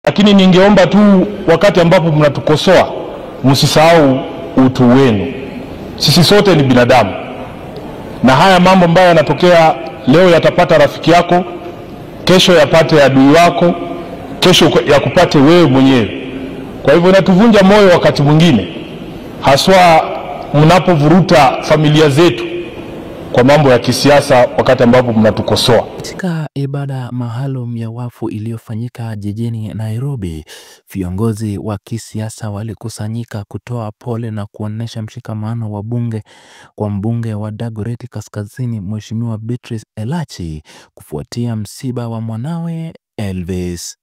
Lakini ningeomba tu wakati ambapo mnatukosoa msisahau utu wenu. Sisi sote ni binadamu. Na haya mambo ambayo yanatokea leo yatapata rafiki yako, kesho yapate adui wako, kesho yakupate wewe mwenyewe. Kwa hivyo inatuvunja moyo wakati mwingine, haswa mnapovuruta familia zetu kwa mambo ya kisiasa wakati ambapo mnatukosoa. Katika ibada maalum ya wafu iliyofanyika jijini Nairobi, viongozi wa kisiasa walikusanyika kutoa pole na kuonesha mshikamano wa bunge kwa mbunge wa Dagoretti Kaskazini Mheshimiwa Beatrice Elachi kufuatia msiba wa mwanawe Elvis.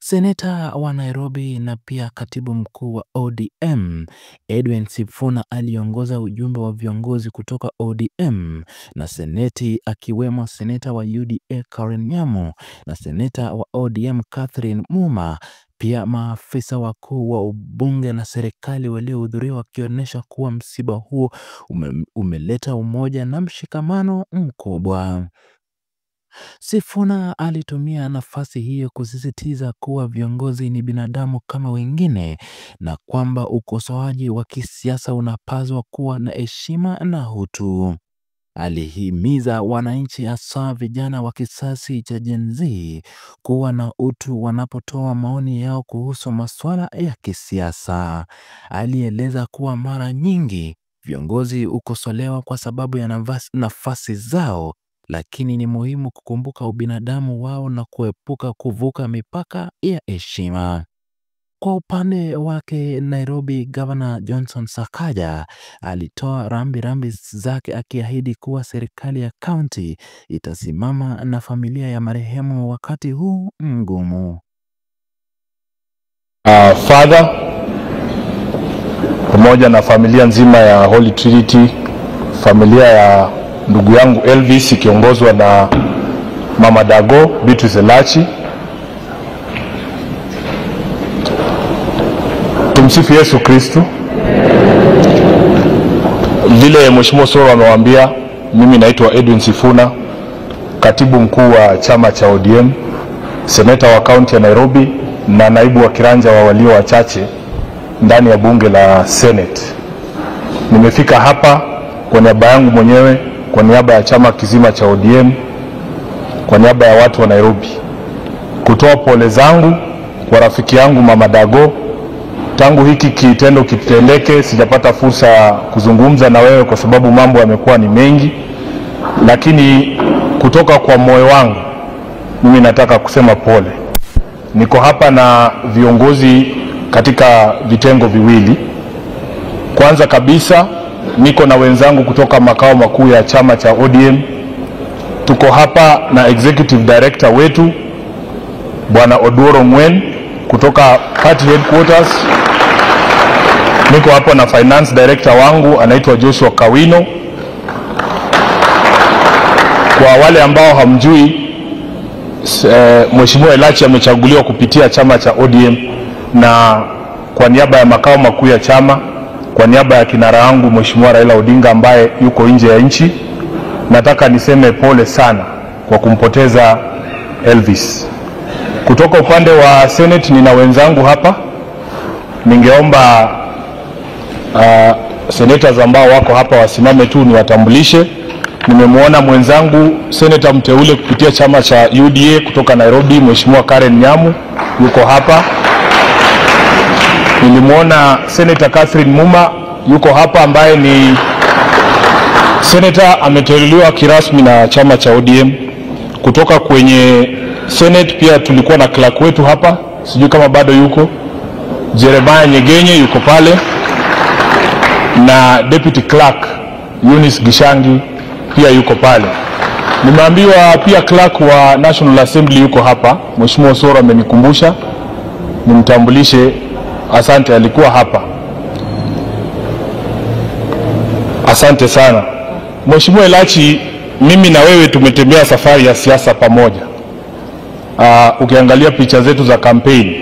Seneta wa Nairobi na pia katibu mkuu wa ODM Edwin Sifuna aliongoza ujumbe wa viongozi kutoka ODM na seneti, akiwemo seneta wa UDA Karen Nyamu na seneta wa ODM Catherine Muma. Pia maafisa wakuu wa ubunge na serikali waliohudhuria wakionyesha kuwa msiba huo umeleta umoja na mshikamano mkubwa. Sifuna alitumia nafasi hiyo kusisitiza kuwa viongozi ni binadamu kama wengine na kwamba ukosoaji wa kisiasa unapaswa kuwa na heshima na utu. Alihimiza wananchi, hasa vijana wa kizazi cha Gen Z, kuwa na utu wanapotoa maoni yao kuhusu masuala ya kisiasa. Alieleza kuwa mara nyingi viongozi ukosolewa kwa sababu ya nafasi zao, lakini ni muhimu kukumbuka ubinadamu wao na kuepuka kuvuka mipaka ya heshima. Kwa upande wake, Nairobi Governor Johnson Sakaja alitoa rambirambi zake, akiahidi kuwa serikali ya kaunti itasimama na familia ya marehemu wakati huu mgumu. Father pamoja na familia nzima ya Holy Trinity, familia ya ndugu yangu Elvis ikiongozwa na Mama Dago Beatrice Elachi. Tumsifu Yesu Kristo. Vile Mheshimiwa Soro amewaambia, mimi naitwa Edwin Sifuna, katibu mkuu wa chama cha ODM, seneta wa kaunti ya Nairobi na naibu wa kiranja wa walio wachache ndani ya bunge la Senate. Nimefika hapa kwa niaba yangu mwenyewe, kwa niaba ya chama kizima cha ODM, kwa niaba ya watu wa Nairobi, kutoa pole zangu kwa rafiki yangu Mama Dago. Tangu hiki kitendo kitendeke, sijapata fursa ya kuzungumza na wewe kwa sababu mambo yamekuwa ni mengi, lakini kutoka kwa moyo wangu mimi nataka kusema pole. Niko hapa na viongozi katika vitengo viwili. Kwanza kabisa niko na wenzangu kutoka makao makuu ya chama cha ODM. Tuko hapa na executive director wetu Bwana Oduoro Ngwen kutoka party headquarters. Niko hapa na finance director wangu anaitwa Joshua Kawino. Kwa wale ambao hamjui, Mheshimiwa Elachi amechaguliwa kupitia chama cha ODM, na kwa niaba ya makao makuu ya chama, kwa niaba ya kinara wangu Mheshimiwa Raila Odinga ambaye yuko nje ya nchi, nataka niseme pole sana kwa kumpoteza Elvis. Kutoka upande wa Senate nina wenzangu hapa. Ningeomba senators ambao wako hapa wasimame tu niwatambulishe. Nimemwona mwenzangu senator mteule kupitia chama cha UDA kutoka Nairobi, Mheshimiwa Karen Nyamu yuko hapa. Nilimwona Senator Catherine Muma yuko hapa, ambaye ni senator ameteuliwa kirasmi na chama cha ODM. Kutoka kwenye Senate pia tulikuwa na clerk wetu hapa, sijui kama bado yuko, Jeremiah Nyegenye yuko pale, na deputy clerk Eunice Gishangi pia yuko pale. Nimeambiwa pia clerk wa National Assembly yuko hapa. Mheshimiwa Soro amenikumbusha nimtambulishe. Asante, alikuwa hapa. Asante sana. Mheshimiwa Elachi, mimi na wewe tumetembea safari ya siasa pamoja. Ukiangalia picha zetu za campaign,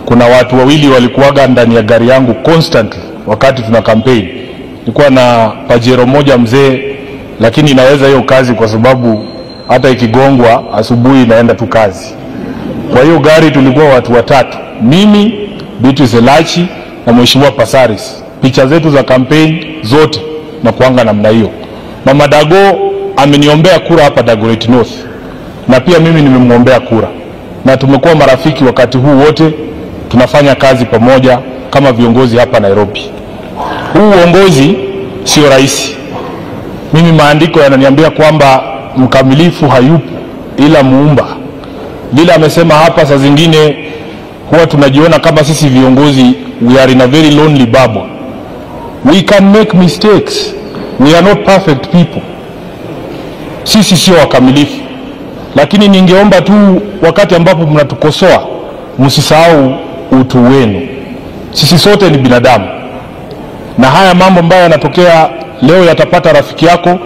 kuna watu wawili walikuwaga ndani ya gari yangu constantly wakati tuna campaign. Nilikuwa na Pajero moja mzee, lakini inaweza hiyo kazi kwa sababu hata ikigongwa asubuhi inaenda tu kazi. Kwa hiyo gari tulikuwa watu watatu, mimi, Beatrice Elachi na Mheshimiwa Pasaris. Picha zetu za campaign zote na kuanga namna hiyo. Mama Dago ameniombea kura hapa Dagoretti North, na pia mimi nimemwombea kura, na tumekuwa marafiki wakati huu wote, tunafanya kazi pamoja kama viongozi hapa Nairobi. Huu uongozi sio rahisi. Mimi maandiko yananiambia kwamba mkamilifu hayupo ila Muumba. Bila amesema hapa, saa zingine huwa tunajiona kama sisi viongozi we are in a very lonely bubble. We can make mistakes. We are not perfect people. Sisi sio wakamilifu. Lakini ningeomba tu wakati ambapo mnatukosoa, msisahau utu wenu. Sisi sote ni binadamu. Na haya mambo ambayo yanatokea leo yatapata rafiki yako,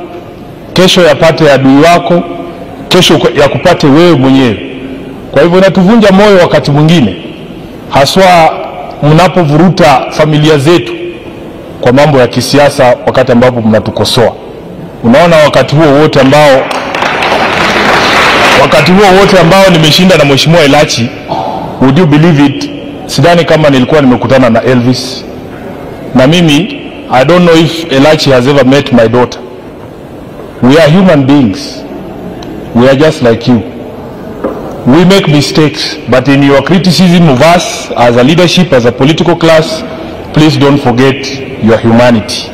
kesho yapate adui wako, kesho yakupate wewe mwenyewe. Kwa hivyo inatuvunja moyo wakati mwingine, haswa mnapovuruta familia zetu kwa mambo ya kisiasa wakati ambapo mnatukosoa. Unaona wakati huo wote ambao nimeshinda na Mheshimiwa Elachi, would you believe it, sidhani kama nilikuwa nimekutana na Elvis. Na mimi, I don't know if Elachi has ever met my daughter. We are human beings. We are just like you. We make mistakes, but in your criticism of us as a leadership, as a political class, please don't forget your humanity.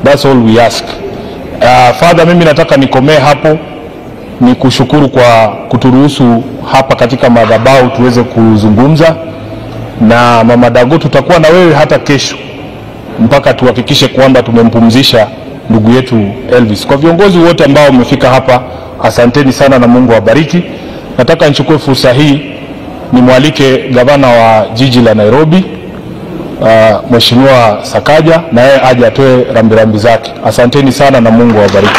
That's all we ask. Father, mimi nataka nikomee hapo, ni kushukuru kwa kuturuhusu hapa katika madhabahu tuweze kuzungumza. Na Mama Dago, tutakuwa na wewe hata kesho mpaka tuhakikishe kwamba tumempumzisha ndugu yetu Elvis. Kwa viongozi wote ambao wamefika hapa, asanteni sana na Mungu awabariki. Nataka nichukue fursa hii nimwalike gavana wa jiji la Nairobi, Mheshimiwa Sakaja, na yeye aje atoe rambirambi zake. Asanteni sana na Mungu awabariki.